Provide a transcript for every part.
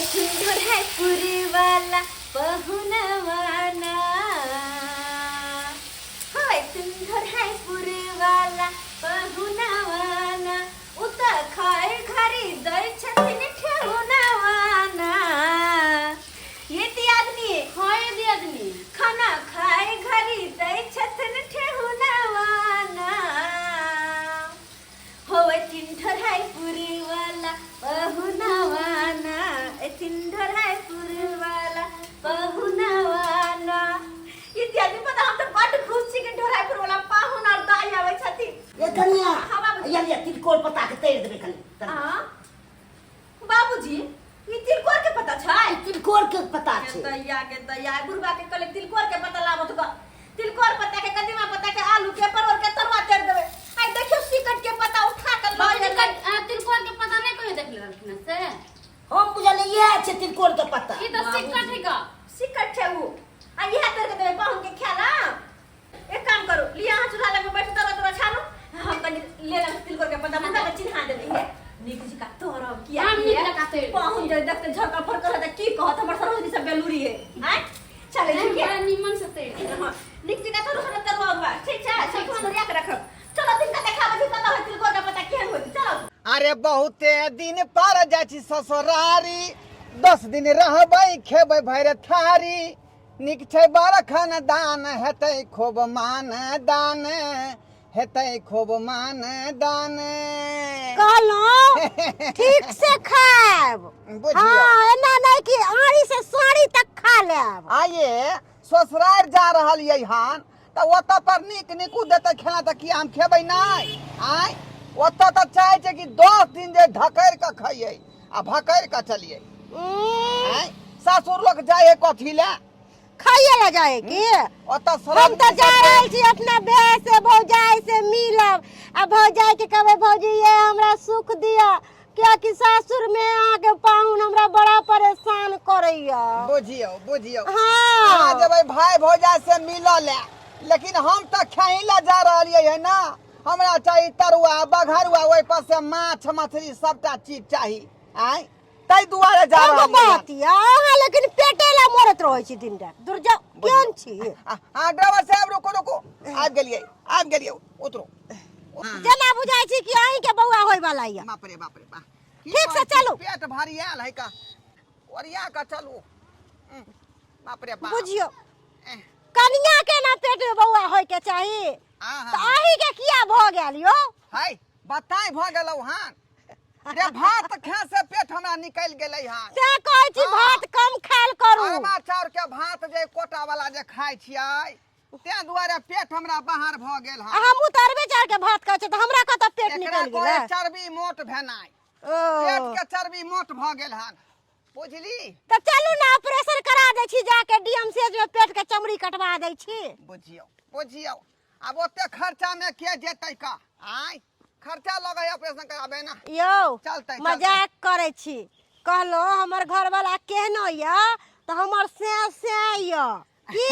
सुंदर है पूरी वाला पहुनवाना हो सुंदर है पूरी वाला पहुनवाना उता खाए घरी दई छथिन ठेहुनवाना ये ती आदमी होए दी आदमी खाना खाए घरी दई छथिन ठेहुनवाना हो सुंदर है पूरी वाला पहुनवाना सिंधर है पुरवाला पहुनवाना इत्यादि पता हम तो बड़ खुशी के ढोराई वाला पाहुन और दाई आवे छथि ये कन्या ये तिलकोर पता के तेर देबे कनी हां बाबूजी ई तिलकोर के पता छै तिलकोर के पता छै के दैया बुढ़बा के कले तिलकोर के पता लाबत ग तिलकोर पता के कदीमा पता के आलू के परवर के तरुआ तेर देबे आई देखियो सिकट के पता उठा के तिलकोर के पता नहीं कोई देख लेलखिन से हम बुझले ये छै तिलकोर के पता ई तो सिक्कट है का सिकट छै उ आ इहा तर के देबे पाहुन के खेला एक काम करो लिया हां चूल्हा लगे बैठ तोरा छानो हम कनी ले ले तिलकोर के पता मुंडा के चिन्हा देबे हे नीक जी का तोरा किया हम नीक लगा तेरे पाहुन जे देखते झका फर कर की कहत हमर सरोज सब बेलूरी है हैं चले जी के निमन से तेरे हां नीक जी का तोरा हर तरवा ठीक छै सब हम रिया के रखब चलो दिन का देखाबे जी पता है तिलकोर का पता केहन होई चलो अरे बहुते दिन पर जाची ससुरारी 10 दिन रहबै खेबै भैर थारी निक छै बड़ खानदान हेतै खूब मान दान हेतै खूब मान दान कहलो ठीक से खाब हां एना नहीं कि आड़ी से साड़ी तक खा लेब आइए ससुरार जा रहल यै हान त ओत पर निक निकू देतै खेला त की हम खेबै नहीं आय ओत त चाहे छै कि 10 दिन जे ढकैर के खइयै आ भकैर के चलिए आय सासुर लोग जाए कथी ले खाइए ला जाए की ओत हम तो जा रहल छी अपना बेह से भौजाई से मिलब आ भौजाई के कहबै भौजी ये हमरा सुख दिया क्या कि सासुर में आके पाहुन हमरा बड़ा परेशान करैया बुझियो हां जब भाई भौजाई से मिलले लेकिन हम त खाई ला जा रहलिए है ना हमरा चाहिए तरुआ बघरुआ ओइ पर से माछ मछली सबटा चीज चाहिए आय तै दुआरे जा रहलिए हां लेकिन पेटे ला मरत रहै छी दिन रात दूर जाओ केन छी हां ड्राइवर साहब रुको आब गेलिए उतरो जना बुझाई छी कि अहीं के बौआ होय वाला या बाप रे बा ठीक से चलू पेट भारी आल है का ओरिया का चलू बाप रे बाप बुझियो कनिया के ना पेट में बौआ होय के चाहिए त अहीं के किया भ गेल यो है बताई भ गेलौ हां रे भात खा से पेट हमरा निकल गेलै हां ते कहै छी भात कम खायल करू अरबा चाउर के भात जे कोटा वाला जे खाइ छियै ते दुआरे पेट हमरा बाहर भ गेल हां हम उतरबे चार के भात खाइ छी त हमरा कत पेट निकल गेलै चर्बी मोट भेनाइ ओ पेट के चर्बी मोट भ गेल हां बुझली त चलू ना ऑपरेशन करा दै छी जाके डीएमसीएच में पेट के चमड़ी कटवा दै छी बुझियो अब ओते खर्चा में के जेतै का आय खर्चा लगे ऑपरेशन कराबे ना यो चलतै मजाक करे छी कहलो हमर घर वाला केहनो या त हमर से या की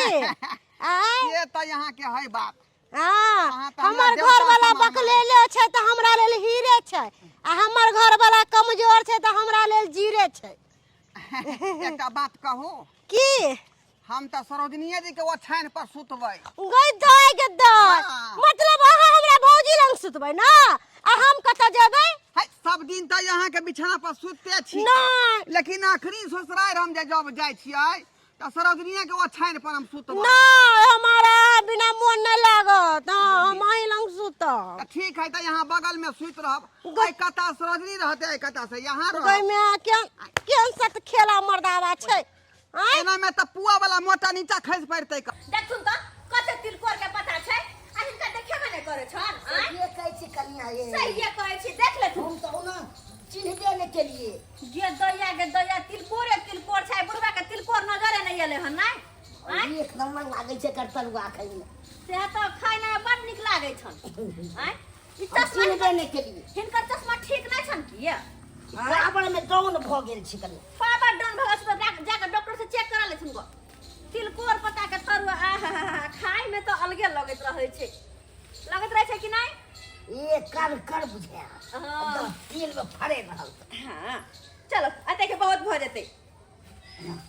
आय ये त यहां के है बात हां हमर घर वाला बकलेले छै त हमरा लेल हीरे छै आ हमर घर वाला कमजोर छै त हमरा लेल जीरे छै एकटा बात कहू की हम त सरोजनीय जी के ओछाइन पर सुतबै गई गद्दा मतलब अहाँ हमरा भौजी लंग सुतबै ना आ हम कत जेबै है सब दिन त यहां के बिछाना पर सुतते छी नहीं लेकिन आखरी ससुराल हम जब जाय छियै त सरोजनीय के ओछाइन पर हम सुतबै ना हमारा बिना मन न लागत हम अहीं लंग सुतब ठीक है त यहां बगल में सुत रहब आई कता सरोजनी रहते कता से यहां रह गई में केन सत खेला मर्दावा छै एना में त पुआ वाला मोटा नीचा खस पड़तै का देख सुन त कते तिलकोर के पता छै आ हिनका देखेबे नै करे छन ये कहै छी कनिया ये सही कहै छी देख ले तू हम तो ना चिन्हबे नै केलिए गे दैया तिलकोर छै बुढ़वा के तिलकोर नजरे नै एले हन नै एक नंबर लागे छै कर तरुआ खाइ में से त खाइ ना बड़ निक लागे छन आय ई चश्मा चिन्हबे नै केलिए हिनका चश्मा ठीक नै छन की बराबर में डाउन भ गेल छी कनिया पावर डाउन भ गेल त जाके डॉक्टर से चेक करा ले छन तिलकोर पता के तरुआ खाइ में तो अलगे लगत रहे छै कि नहीं ये कर बुझे हां तेल में फड़े रहल हां चलो अते के बहुत भ जेते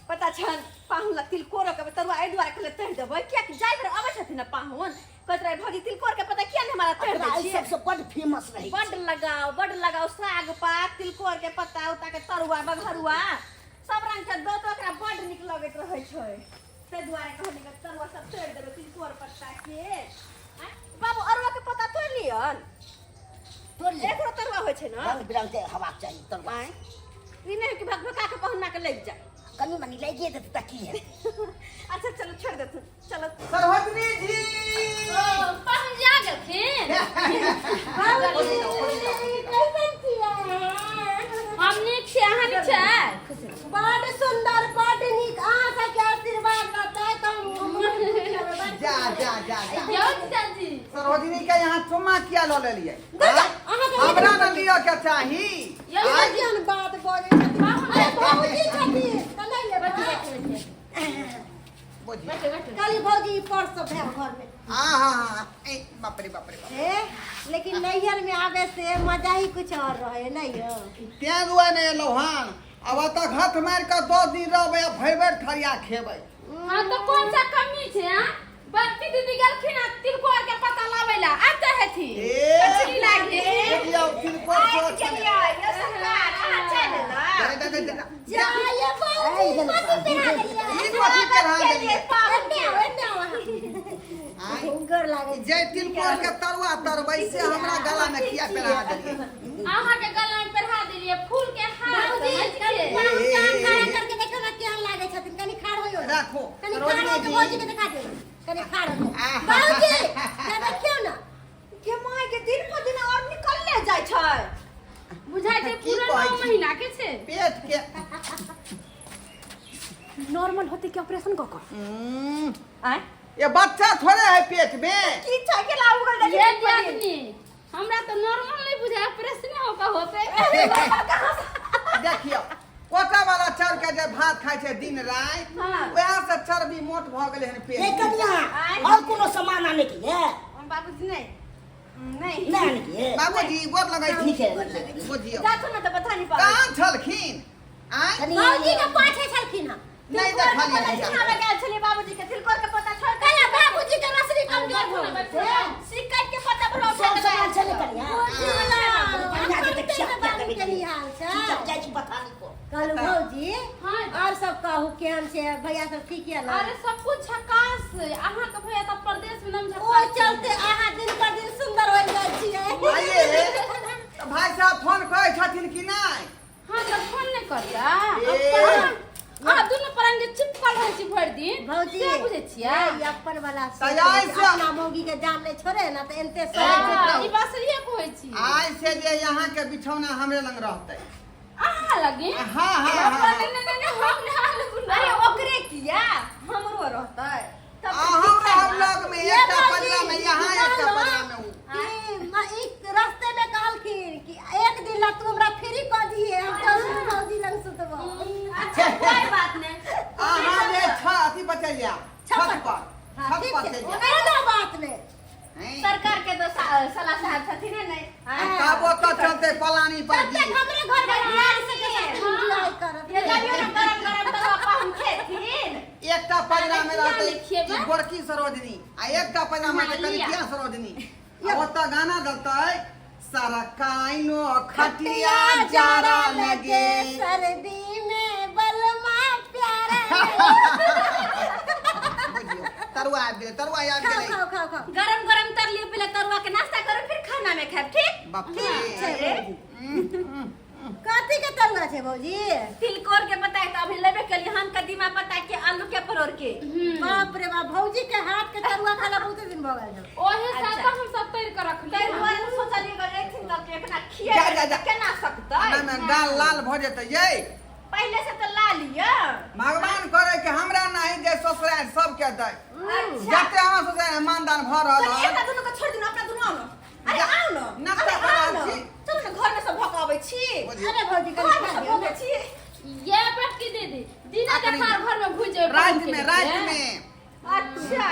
पता छन पाहुन ला तिलकोर के तरुआ ए दुआरे के तैर देबै किया कि जाय पर आबै छथिन ना पाहुन कतरा भौजी तिलकोर के पता किया ने हमारा तैर दै छी सबसे बड़ फेमस रही बड लगाओ साग पात तिलकोर के पत्ता उता के तरुआ बघरुआ सब रंग के दो तो ओकरा बड निक लगैत रहै छै ते दुआरे कहली के तरुआ सब तैर देबै तिलकोर पत्ता के बाबू अरुआ के पत्ता तोड़ लियन तोड़ ले एकरो तरुआ होइ छै ना रंग बिरंग के हवा चाहिए तरुआ ई नहीं कि भगभका के पहुना के लग जाए कनी मनी लगे दे तकी है अच्छा चलो छोड़ दे चलो सरहदनी जी पाहुन जी आ गेलखिन हम नीक छी अहाँ नीक छै बड़ सुंदर बड़ नीक अहाँ सबके आशीर्वाद रहतै त जा जा जा जा यौ चाची सरहदनी के यहाँ चुम्मा किया लो ले लिए हमरा न लियो के चाही यौ केहन बात बोले अरे भौजी छथिन त नहीं ले बुझी काली भौजी परस भेल घर में हां ए बाप रे बाप लेकिन नैहर में आवे से मजा ही कुछ और रहे नहीं हो ते दुआ ने लोहान अब तक हाथ मार के 2 दिन रहबे भर भर ठरिया खेबै हां तो कौन सा कमी छै हां बड़की दीदी गेलखिन आ तिलकोर के पत्ता लाबै ला आते हेथि अच्छी लागे देखियो तिलकोर को चलिए ये सरकार आ चल ना जा ये भौजी मत करा ई कोठी के रहा गेलिए हुंगर लागे जे तिलकोर के तरुआ तरबै से हमरा गला में किया पहरा देलिए अहाँ के गला में पहरा देलिए फूल के हार खड़ा करके देखो ना केहन लागे छथिन कनी खाड़ होइयो राखो कनी खाड़ हो भौजी के दिखा दे कनी खाड़ हो भौजी ये देखियो ना के माय के दिन पर दिन और निकलले जाय छै बुझाय छै की पूरा कहै 9 छी? महीना के छै पेट के नॉर्मल होते के ऑपरेशन क कर आय ये बच्चा थोड़े है पेट में की छै के लाऊ गल ये आदमी हमरा तो नॉर्मल नहीं बुझाय ऑपरेशन हो का होते देखियो कोटा वाला चाउर के जे भात खाय छै दिन रात हां वएह से चर्बी मोट भ गेले हन ए पेट कन्या और कोनो सामान आने के है बाबूजी नहीं नहीं आने के है बाबूजी गोर लगाई नीचे लगे बुझियो जातो ना तो बता नहीं पाओ कहां छलखिन आय भौजी के पाछे छलखिन नहीं देखलिए कहां लगा छले बाबूजी के तिलकोर के पत्ता छोड़ कन्या बाबूजी के रसरी कमजोर हो गए सिकट के पत्ता भरो सब सामान चले कन्या कल भौजी हां और सब कहू केहन से भैया सब ठीक है ना अरे सब कुछ झकास अहाँ के भैया त प्रदेश में नाम ओ झकास चलते आहा दिन पर दिन सुंदर हो जाइ छियै आइए तो भाई साहब फोन करे छथिन कि नहीं हां तो फोन नहीं करता आ दुनु परंगे चिपकल रहै छी भर दिन भौजी क्या बुझे छियै ये अपन वाला तैयार से- अपना मौगी के जान नहीं छोड़े ना तो एनते से ई बासरिया कहै छी आज से जे यहाँ के बिछौना हमरे लंग रहते अहाँ लगे हाँ हाँ हाँ हम ना लगु अरे ओकरे किया हमरो रहतै तब हम लोग में एकटा पल्ला में यहाँ एकटा पल्ला में ऊ एक रास्ते में कहलखिन कि एक दिन ला तू हमरा फ्री कर दिए हम चल भौजी लंग सुतबो अच्छा कोई बात नहीं अहाँ जे छत बचैया छत पर छत ठीक पर है से कोनो बात नहीं सरकार के तो सलाह साहब छथिन नहीं तब तो चलते पलानी पर तब तक हमरे घर में यार से के साथ एंजॉय करब ये जानियो ना गरम गरम तरुआ पाहुन खेथिन एकटा पल्ला में रहते खेबे? ई गोरकी सरोजनी आ एकटा पल्ला में कलिया सरोजनी ओता गाना गलतै सरकाइनो खटिया जारा लगे सर्दी में बलमा प्यारा बुझियो तरुआ आबि गेलै तरुआ आबि खाओ गेलै खाओ खाओ खाओ गरम गरम तर लिए पहले तरुआ के नाश्ता करो फिर खाना में खाब ठीक बाप ठीक छै रे भौजी कथी के तरुआ छै भौजी तिलकोर के पता है तो अभी लेबे के लिए हम कदीमा पता के आलू के परोर के बाप रे बाप भौजी के हाथ के तरुआ खाला बहुते दिन भ गेल है ओहे साथ हम सब तैर कर रखली तै दुआरे सोचलिए गए एकथिन तक के एकना जा, जा, खिया जा। केना सकतै ना गाल लाल भ जेतै ये पहले से तो ला लिया भगवान करे कि हमरा नहीं जे ससुराल सबके दै अच्छा जते हमरा ससुराल मानदान भ रहल चलिए है एकटा दुनू के छोड़ दिन अपना दुनू आओ ना अरे आओ ना नाश्ता अरे करा आओ ना छी। चलो ना घर में सब भकाबै छी अरे भौजी घर में सब भकाबै छी ये बैठ के दे दे दीना आखिरी देखार घर में घुस जाए रात में अच्छा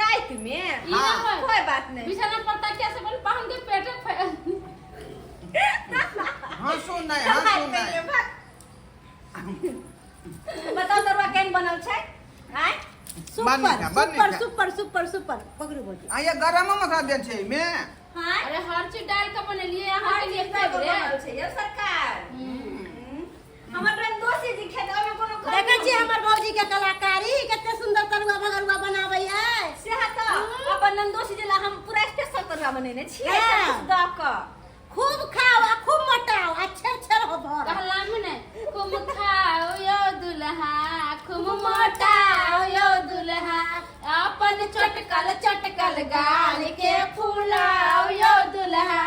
रात में हाँ। कोई बात नहीं बिछाना पर तकिया से बन पहन के पेटे हंसू नहीं हंसू नहीं बताओ तरुआ केहन बनल छै आय सुपर सुपर सुपर सुपर पकड़ू भौजी। आ ये गरम मसाला देल छै में। हां अरे हर चीज डाल के बनेलिए अहाँ के लिए फेवरेट बनल छै ये सरकार। हमर ट्रेन दोषी जी खेत में कोनो देखै छी हमर भौजी के कलाकारी कते सुंदर तरुआ भगरुआ बनाबै है। से त अपन नंदोसी जी ला हम पूरा स्पेशल तरुआ बनेने छियै हाँ। सब द क खूब खाओ आ खूब मोटाओ आ छर हो भर। कहला में ने खूब खाओ यो दुल्हा खूब मोटाओ यो दुल्हा अपन चटकल गाल के फूलाओ यो दुल्हा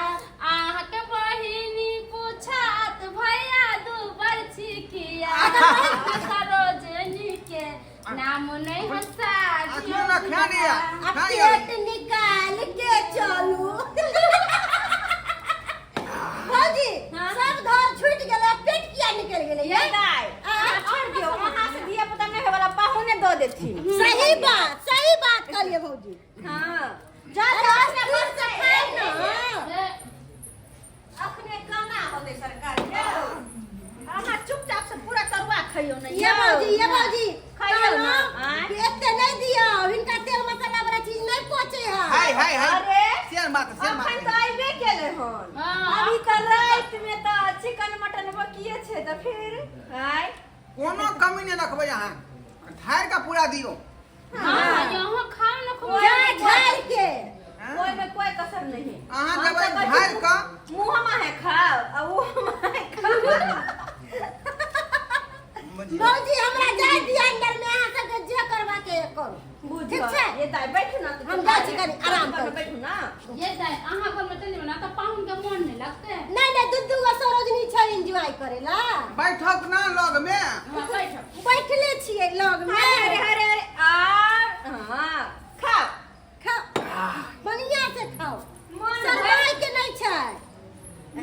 आह के बहिनी पूछात भैया दू बरछी किया सरोजनी के नाम नहीं हंसा क्यों ना खा लिया आ पेट निकाल के चलू। भौजी सब घर छूट गेलै पेट किया निकल गेलै ये दाई छोड़ दियो वहां से दिया पता नहीं वाला पाहुने द देथिन। सही बात कहलिए भौजी। हां जा अपने घर से खाए ना अपने काना होते सरकार के अहाँ चुपचाप से पूरा तरुआ खइयो नहीं ये भौजी खाइयो ना एते नहीं दियो इनका तेल मसाला वाला चीज नहीं पहुंचे है। हाय अरे शेर मात अखन तो आइबे केले हन हाँ। अभी तो रात में तो चिकन मटन बकिए छे तो फिर हाय कोनो कमी नहीं रखबै अहाँ धार का पूरा दियो। हां यहाँ खाओ ना खूब झाड़ के कोई में कोई कसर नहीं अहाँ देबै धार का मुंह में है खाओ आ वो में खाओ। भौजी हमरा जाय दिया अंदर में अहाँ सबके जे करबा के करू ठीक छै। ये दाई बैठू ना हम जा छी कनी आराम कर बैठू ना ये जाए अहाँ घर में चली बना तो पाहुन के मन नहीं लगते नहीं दू गो सरोजनी छै एंजॉय करेला बैठक ना लग में हां बैठ बैठले छियै लग में। अरे अरे अरे आ हां खाओ खाओ बढ़िया से खाओ मन सरवाई के नहीं छै।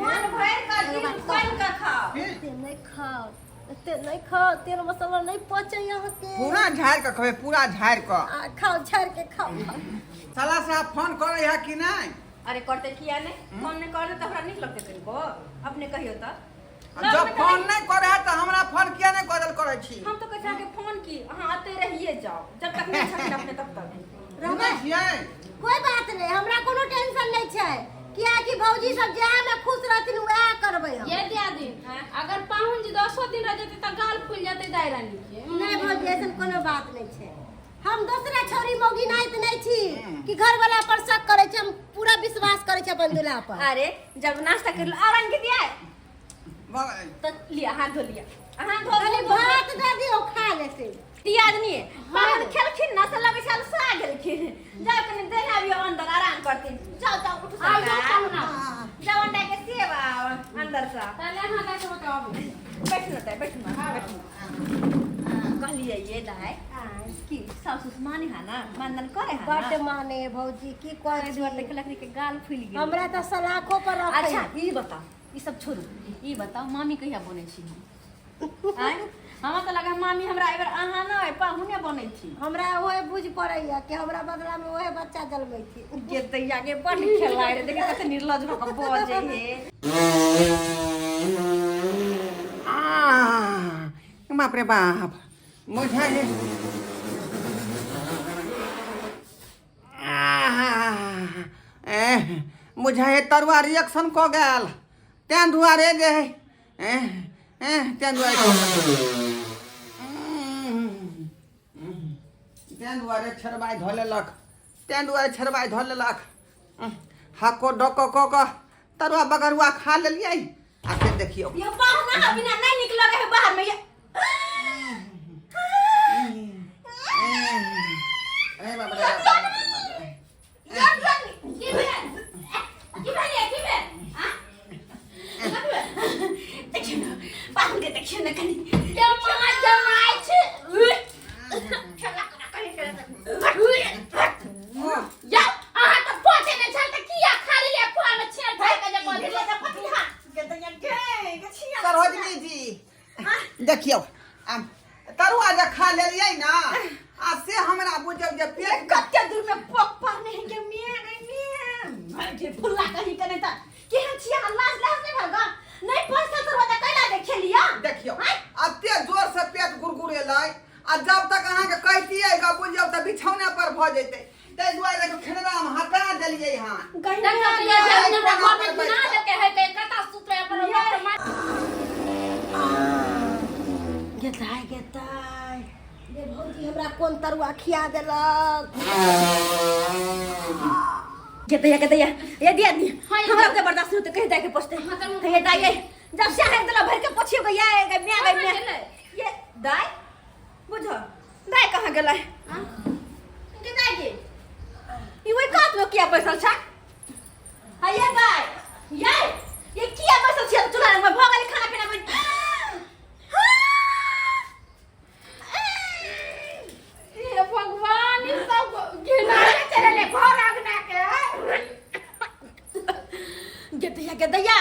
मन भर का दिन बन का खाओ एते नहीं खाओ तेल मसाला नहीं पचे यहाँ के। पूरा झाड़ का खबे पूरा झाड़ का खाओ झाड़ के खाओ। साला साहब फोन करे है कि नहीं। अरे करते किया नहीं फोन नहीं करते तो हमरा नहीं लगते तुमको अपने कहियो तो जब फोन नहीं करे है तो हमरा फोन किया नहीं करल करे छी। हम तो कहते के फोन की हां आते रहिए जाओ जब तक नहीं छथिन अपने तब तक रहबै छियै कोई बात नहीं हमरा कोनो टेंशन नहीं छै किया कि भौजी सब जे में खुश रहथिन वह करबै हम। ये दिया दिन अगर पाहुन जी 10 दिन रह जते त गाल फूल जाते दायरानी के नहीं भौजी ऐसन कोनो बात नहीं छै। हम दूसरा छोरी मौगी नहीं छी कि घर वाला पर शक करे छै। हम पूरा विश्वास करे छै अपन दुल्हा पर। अरे जब नाश्ता कर लो आवन के दिया तो लिया हाथ धो लिया हाथ धो खाली भात दे दियो खा लेते ती आदमी बाहर खेलखिन ना से लगे साल सा गेलखिन जाओ कने देना भी अंदर आराम करते जाओ उठ जाओ अंडा के सेवा अंदर सा पहले हां का बताओ बैठू ना कहलिए ये दाई की सासुस माने है ना मानदन करे है बट माने भौजी की अरे कोई दुआर लकड़ी के गाल फूल गेल हमरा तो सलाखों पर रखे। अच्छा ई बताओ ई सब छोड़ू ई बताओ मामी कहिया बने छी हम आय हमरा तो लगा मामी हमरा एबर आहा ना पाहुने बने छी हमरा ओहे बुझ पड़ैया कि हमरा बदला में ओहे बच्चा जलबै थी। के तैया के बड़ खेलाइ रे देखे कते निर्लज भ के बजे हे बाप रे बाप मुझे मुझे तरुआ रिएक्शन क गेल तें दुआरे जे तें दुआरे छरबाई धो लेलक हको डको क तरुआ बगरुआ खा लेलियै आ फिर देखियो ये पाहुना बिना नहीं निक लगे है बाहर में ये अरे बाप रे देखियो ना कनी या अहाँ तो पहुंचे नहीं चलते किया खाली ले फोन में छेड़ भाई का जब बोल सरोजनी जी देखियो तरुआ जे खा लेलियै ना आ से हमरा बुझब जे पेट कते दूर में पप्पा नहीं के में जे फुल्ला कहीं कने त केहन छिया लाज नहीं भगा नहीं पैसा तो बता कैला देख खेलिया देखियो अत्ते जोर से पेट गुरगुरेलै आ जब तक अहाँ के कहतियै गा बुझ जाउ त बिछौने पर भ जैतै तै दुआरे देखो खेलना हम हटा देलियै हां देखो तो ये हमरा घर में बिना देके है के कता सुतरे पर गेताय ये भौजी हमरा कोन तरुआ खिया देलक गेतैया ये दिया दी हमरा तो बर्दाश्त नहीं होते कह दे के पोछते कहे दाई जब से है दला भर के पोछियो गया है मैं ये दाई बुझो दाई कहां गेलै हां के दाई गे ई वही काट में किया बैसल छ हां ये दाई ये किया बैसल छ चूल्हा में भगल खाना पीना बन हे भगवान ई सब घिना चले घर आगना के गेतैया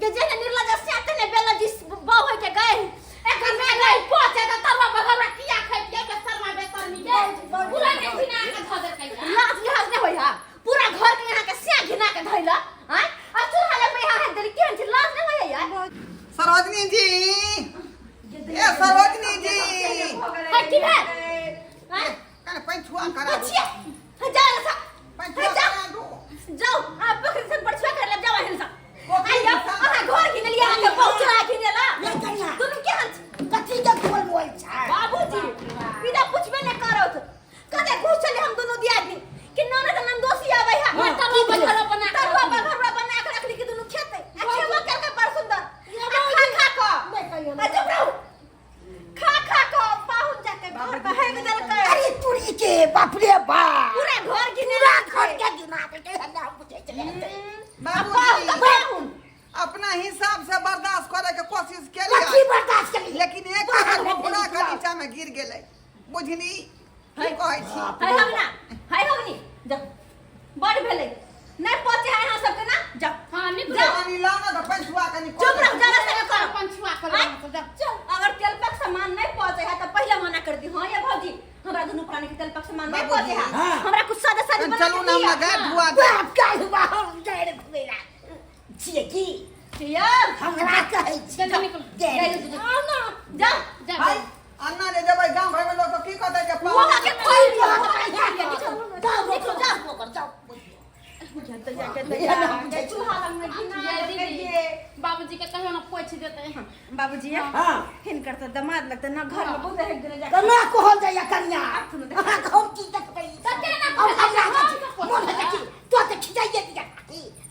जे निर्लज से तने बेला जिस बहु होय के गए एक में गई पहुंचे त तरवा बगरा किया खाइए के शर्मा बेशर्मी के पूरा के घिना के ध दे कहिया लाज लिहाज नहीं होया पूरा घर के यहां के से घिना के धइला हैं आ चूल्हा ले में यहां है देली केन छी लाज नहीं होया यार सरोजनी जी ए सरोजनी जी है की है हैं कने पंछुआ करा दो अच्छा जा सा पंछुआ करा दो जाओ आप बकरी से परछुआ कर ले जाओ हिल सा आइया आहा घर की लिया के पहुंचला की नेला ले करिया तुम क्या हंस कथी के खोल मोल छ बाबूजी बिना पूछबे ने करत कदे घुस चले हम दोनों दिया दी कि नोने त नन दोषी आबै है तरवा बघरवा बना के रखली कि दोनों खेते खेवा करके बड़ सुंदर खा को नहीं कहियो चुप रहो खा को पाहुन जाके घर बहेग दल के अरे तुरी के बाप रे बाप पूरा घर गिने घर के गिना के हमरा पूछे चले पाहुन अपना हिसाब से बर्दाश्त करे के कोशिश कथी केलियै बर्दाश्त करी लेकिन एक बार घोड़ा के नीचा में गिर गेलै बुझनी की कहै छी है हमनी जा बड़ भेले नहीं पहुंचे है यहां सबके ना जा हां निकल जा पानी लाना तो पंछुआ के निकल चुप रहो जरा से करो पंछुआ कर चल अगर तेल पक सामान नहीं पहुंचे है तो पहले मना कर दी हां ये भौजी हमरा दोनों प्राणी के तेल पक सामान नहीं पहुंचे है हमरा कुछ सादा सादी बना चलू ना हम गए धुआ दे बाप का हुआ हम जाए घुमेरा छिए की यार हमरा कहै छी चल निकल आओ ना जा जा भाई अन्ना ले जबै गांव घर में लोग तो की कहतै जे वो पाऊ के कोई जा चूल्हा लग में घिना बाबूजी के कहियो ना पोछ देते हैं बाबूजी हां हिनकर तो दामाद लगते ना घर में बहुत है गिरे जा कना कहल जाय कन्या हां हम की देखबै सके ना अब हमरा मन है कि तो ते खिजाइए दिया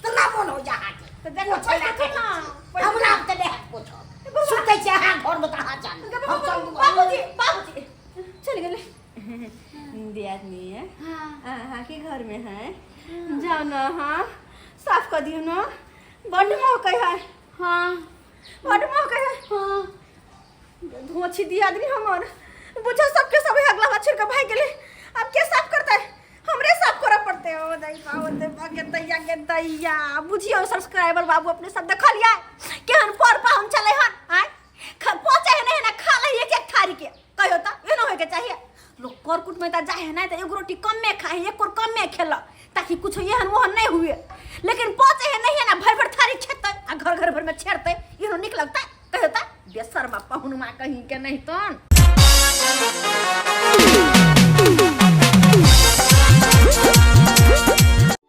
तो ना मन हो जा तो देखो छोटा ना हमरा त देह पूछो सुतै छै हां घर में त हां चल हम चल बाबूजी चल गेले दिया आदमी है हां हां के घर में है जाओ ना हां साफ कर दियो ना बड़ महक है हां बड़ महक है हां धुआं छी दिया आदमी हमर बुझा सबके सब अगला बार छिड़का भाई गेले अब के साफ करता है हमरे साफ करे पड़ते हो दई पावते के दैया बुझियो सब्सक्राइबर बाबू अपने सब देख लिया केहन पर पाहुन चले हन आय पहुंचे नहीं ना खा ले एक एक थारी के कहियो त एनो होय के चाहिए लोग करकुट में त जाए ना त एक रोटी कम में खाए एक और कम में खेला ताकि कुछ एहन मोहन नहीं हुए लेकिन पहुंचे है नहीं है ना भर भर थारी खेते आ घर घर भर में छेड़ते एनो निक लगता कहियो त बेसर बा पाहुन मा कहीं के नहीं तन